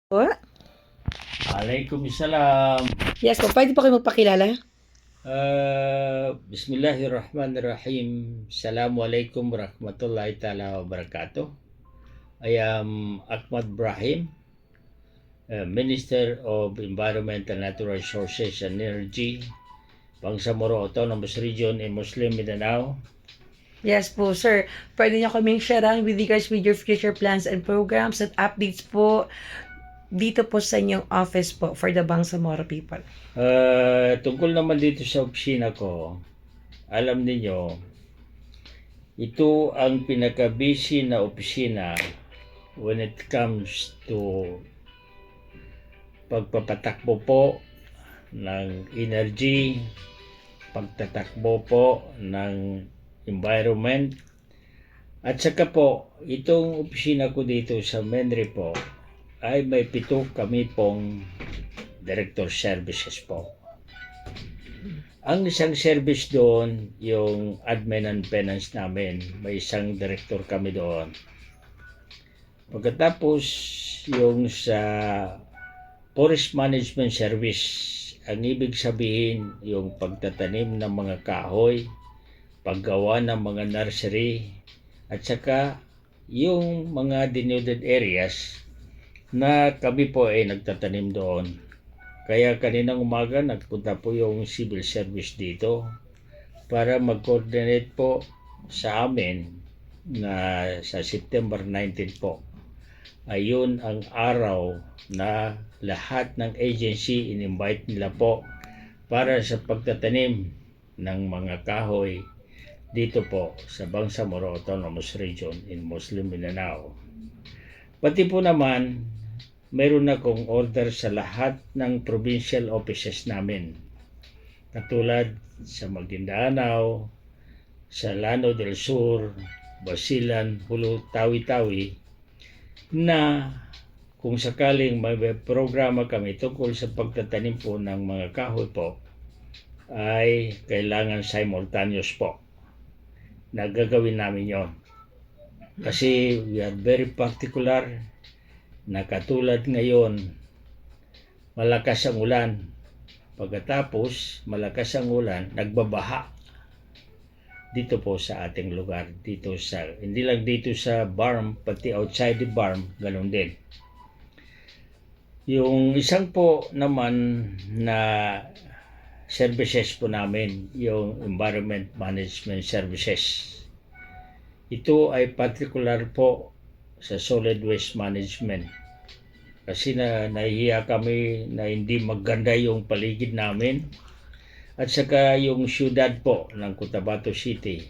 Po? Waalaikumsalam. Yes po, pwede po kayo magpakilala? Bismillahirrahmanirrahim. Assalamualaikum warahmatullahi ta'ala wabarakatuh. I am Ahmad Brahim, Minister of Environment and Natural Resources and Energy, Bangsamoro Autonomous Region in Muslim Mindanao. Yes po, sir. Pwede niyo kaming share with regards with your future plans and programs at updates po dito po sa inyong office po for the Bangsamoro people. Tungkol naman dito sa opisina ko, alam niyo, ito ang pinaka-busy na opisina when it comes to pagpapatakbo po ng energy, pagtatakbo po ng environment, at saka po, itong opisina ko dito sa Menri po, ay may 7 kami pong director services po. Ang isang service doon, yung admin and finance namin, may isang director kami doon. Pagkatapos, yung sa forest management service, ang ibig sabihin, yung pagtatanim ng mga kahoy, paggawa ng mga nursery, at saka yung mga denuded areas na kami po ay nagtatanim doon. Kaya kaninang umaga nagpunta po yung civil service dito para mag-coordinate po sa amin na sa September 19 po. Ayun ang araw na lahat ng agency in-invite nila po para sa pagtatanim ng mga kahoy dito po sa Bangsamoro Autonomous Region in Muslim Mindanao. Pati po naman, mayroon akong order sa lahat ng provincial offices namin. Katulad sa Maguindanao, sa Llano del Sur, Basilan, Hulu, Tawi-Tawi, na kung sakaling may programa kami tungkol sa pagtatanim po ng mga kahoy po, ay kailangan simultaneous po na gagawin namin yon. Kasi we are very particular na katulad ngayon, malakas ang ulan. Pagkatapos malakas ang ulan, nagbabaha dito po sa ating lugar. Dito sa, hindi lang dito sa barm, pati outside the barm, ganun din. Yung isang po naman na services po namin, yung Environment Management Services. Ito ay particular po sa solid waste management. Kasi nahihiya kami na hindi maganda yung paligid namin. At saka yung syudad po ng Cotabato City.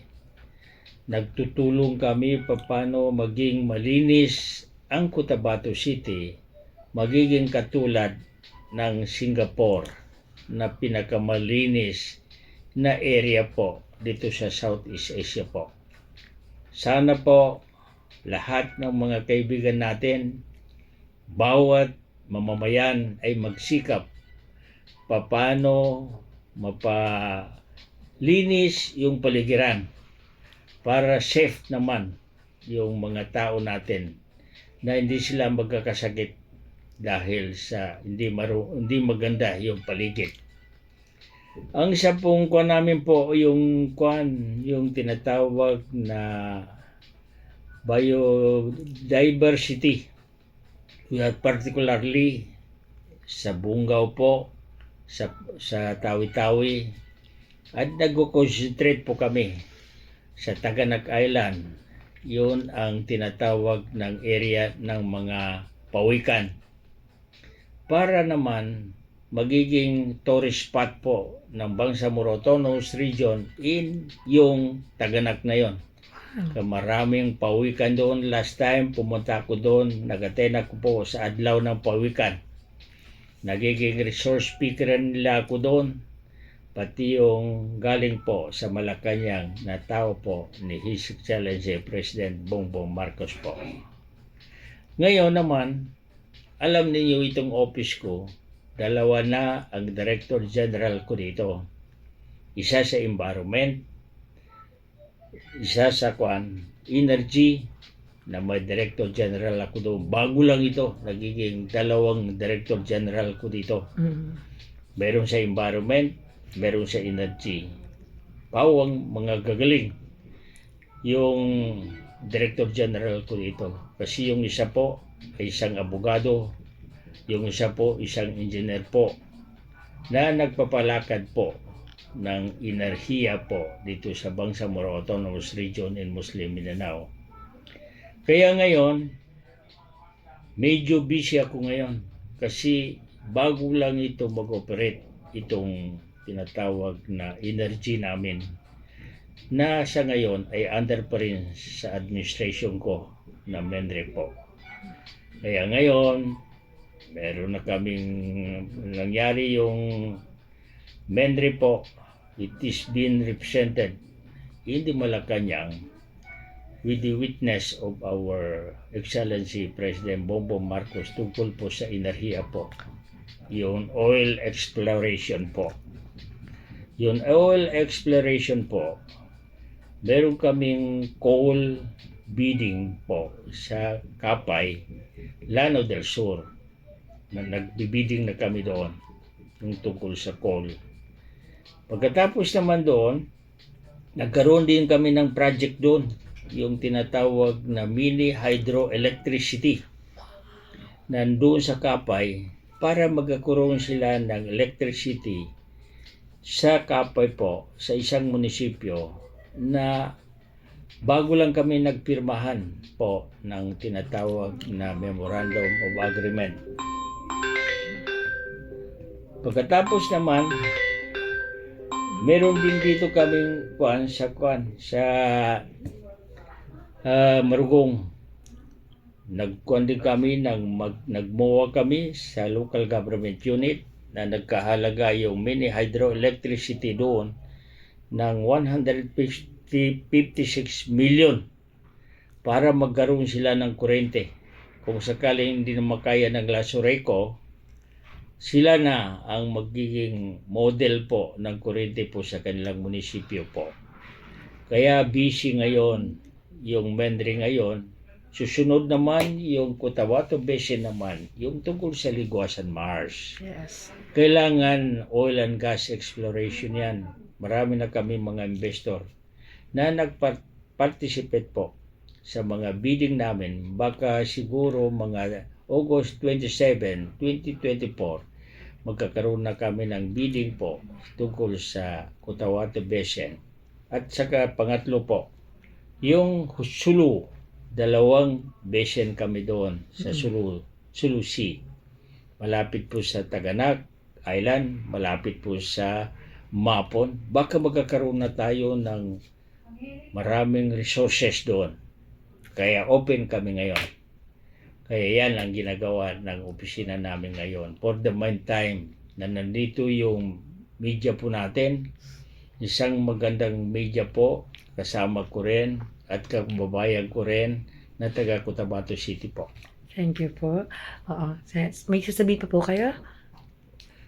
Nagtutulong kami paano maging malinis ang Cotabato City, magiging katulad ng Singapore na pinakamalinis na area po dito sa Southeast Asia po. Sana po lahat ng mga kaibigan natin, bawat mamamayan ay magsikap paano mapalinis yung paligiran para safe naman yung mga tao natin na hindi sila magkakasakit dahil sa hindi maganda yung paligid. Ang isa pong kuwan namin po yung tinatawag na biodiversity. We are particularly sa Bungaw po, sa Tawi-Tawi, at nag-concentrate po kami sa Taganak Island. Yun ang tinatawag ng area ng mga pawikan. Para naman magiging tourist spot po ng Bangsamoro Autonomous Region in yung Taganak na yon. Maraming pawikan doon. Last time pumunta ako doon, nag-attend ako po sa adlaw ng pawikan. Nagiging resource speaker nila ako doon. Pati yung galing po sa Malacanang na tao po ni His Excellency President Bongbong Marcos po. Ngayon naman, alam niyo itong office ko, 2 na ang Director General ko dito. Isa sa environment, isa sa energy, na may Director General ako doon. Bago lang ito, nagiging 2 Director General ko dito. Meron sa environment, meron sa energy. Pawang mga gagaling yung Director General ko dito. Kasi yung isa po ay isang abogado, yung isa po isang engineer po na nagpapalakad po ng enerhiya po dito sa Bangsamoro Autonomous Region in Muslim Mindanao. Kaya ngayon, medyo busy ako ngayon kasi bago lang ito mag-operate itong tinatawag na energy namin na sa ngayon ay under pa rin sa administration ko na MENRE po. Kaya ngayon, meron na kaming nangyari yung MENRE po. It is being represented in the Malacanang with the witness of our Excellency President Bongbong Marcos tungkol po sa enerhiya po. Yung oil exploration po. Yung oil exploration po, meron kaming coal bidding po sa Kapay, Lanao del Sur. Na nagbibidding na kami doon yung tungkol sa coal. Pagkatapos naman doon, nagkaroon din kami ng project doon, yung tinatawag na mini hydroelectricity. Nandoon sa Kapay para magkakaroon sila ng electricity sa Kapay po, sa isang munisipyo na bago lang kami nagpirmahan po ng tinatawag na Memorandum of Agreement. Pagkatapos naman, meron din dito kaming sa Marugong. Nagkuhan din kami, nagmuwa kami sa local government unit na nagkahalaga yung mini hydroelectricity doon ng 156 million para magkaroon sila ng kuryente. Kung sakaling hindi na makaya ng Lasoreco, sila na ang magiging model po ng kuryente po sa kanilang munisipyo po. Kaya busy ngayon yung MENRE ngayon. Susunod naman yung Cotabato Basin naman, yung tungkol sa Liguasan Mars. Yes. Kailangan oil and gas exploration yan. Marami na kami mga investor na nag-participate po sa mga bidding namin. Baka siguro mga August 27, 2024, magkakaroon na kami ng bidding po tungkol sa Cotabato Basin. At saka pangatlo po, yung Sulu, 2 basin kami doon sa Sulu Sea. Malapit po sa Taganak Island, malapit po sa Mapon. Baka magkakaroon na tayo ng maraming resources doon. Kaya open kami ngayon. Kaya yan ang ginagawa ng opisina namin ngayon. For the meantime na nandito yung media po natin, isang magandang media po, kasama ko rin at kababayan ko rin na taga Cotabato City po. Thank you po. Oo. May sasabihin pa po kayo?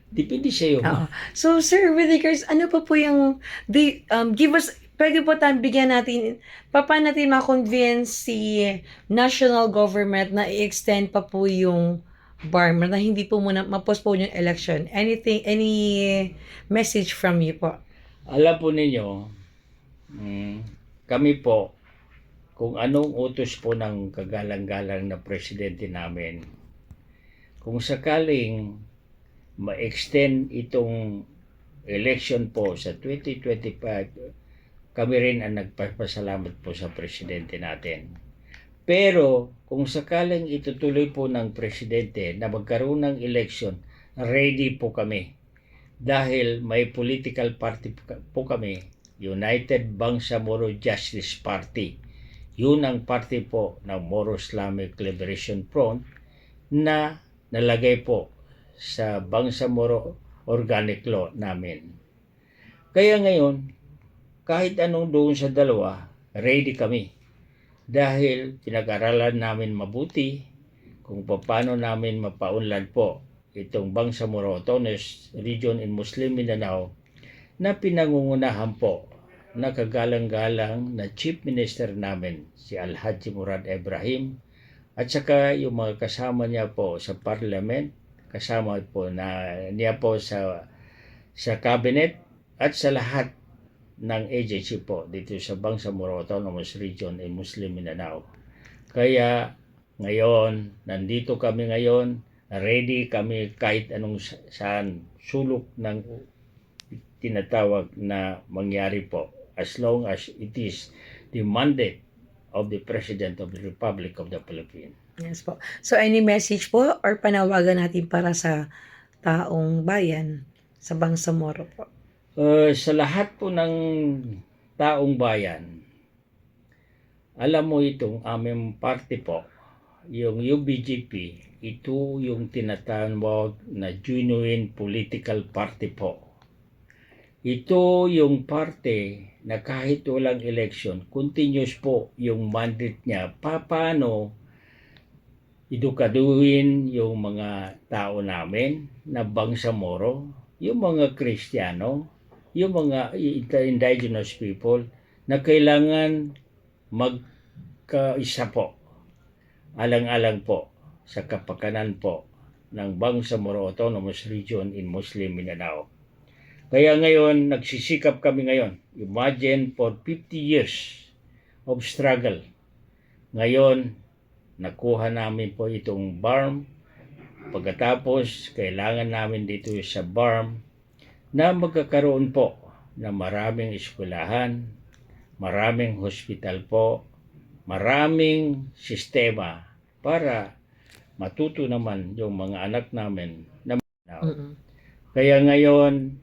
Depende sa iyo. Oo. So, Sir, with regards, ano pa po yung, give us, pwede po tayong bigyan natin, paano natin ma-convince si national government na i-extend pa po yung BARMA na hindi po muna ma-postpone yung election? Anything, any message from you po? Alam po ninyo, kami po, kung anong utos po ng kagalang-galang na presidente namin, kung sakaling ma-extend itong election po sa 2025, kami rin ang nagpapasalamat po sa presidente natin. Pero kung sakaling itutuloy po ng presidente na magkaroon ng election, ready po kami. Dahil may political party po kami, United Bangsamoro Justice Party. Yun ang party po ng Moro Islamic Liberation Front na nalagay po sa Bangsamoro Organic Law namin. Kaya ngayon, kahit anong doon sa dalawa, ready kami. Dahil pinag-aralan namin mabuti kung paano namin mapaunlad po itong Bangsamoro Autonomous Region in Muslim Mindanao na pinangungunahan po nakagalang-galang na Chief Minister namin, si Alhaji Murad Ibrahim, at saka yung mga kasama niya po sa Parliament, kasama po niya po sa Cabinet, at sa lahat ng agency po dito sa Bangsamoro Autonomous Region in Muslim Mindanao. Kaya ngayon, nandito kami ngayon, ready kami kahit anong saan sulok ng tinatawag na mangyari po, as long as it is the mandate of the President of the Republic of the Philippines. Yes po. So, any message po or panawagan natin para sa taong bayan sa Bangsamoro po? Sa lahat po ng taong bayan, alam mo itong aming party po, yung UBGP, ito yung tinatawag na genuine political party po. Ito yung parte na kahit walang election, continuous po yung mandate niya. Paano edukaduhin yung mga tao namin na Bangsamoro, yung mga Kristiyano, yung mga indigenous people na kailangan magkaisa po, alang-alang po sa kapakanan po ng Bangsamoro Autonomous Region in Muslim Mindanao. Kaya ngayon, nagsisikap kami ngayon. Imagine for 50 years of struggle. Ngayon, nakuha namin po itong BARM. Pagkatapos, kailangan namin dito sa BARM na magkakaroon po na maraming eskwelahan, maraming hospital po, maraming sistema para matuto naman yung mga anak namin na Kaya ngayon,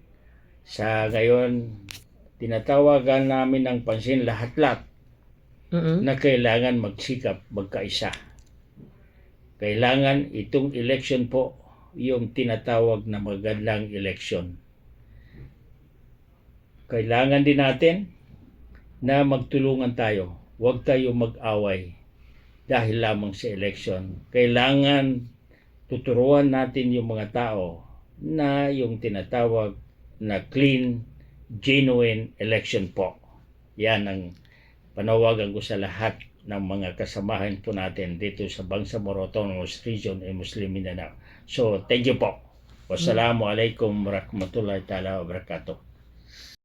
tinatawagan namin ng pansin lahat-lahat na kailangan magsikap, magkaisa. Kailangan itong election po, yung tinatawag na magandang election. Kailangan din natin na magtulungan tayo. Huwag tayo mag-away dahil lamang sa election. Kailangan tuturuan natin yung mga tao na yung tinatawag na clean, genuine election po. Yan ang panawagan ko sa lahat ng mga kasamahan po natin dito sa Bangsamoro Autonomous Region in Muslim Mindanao. So, thank you po. Wassalamualaikum warahmatullahi ta'ala wabarakatuh.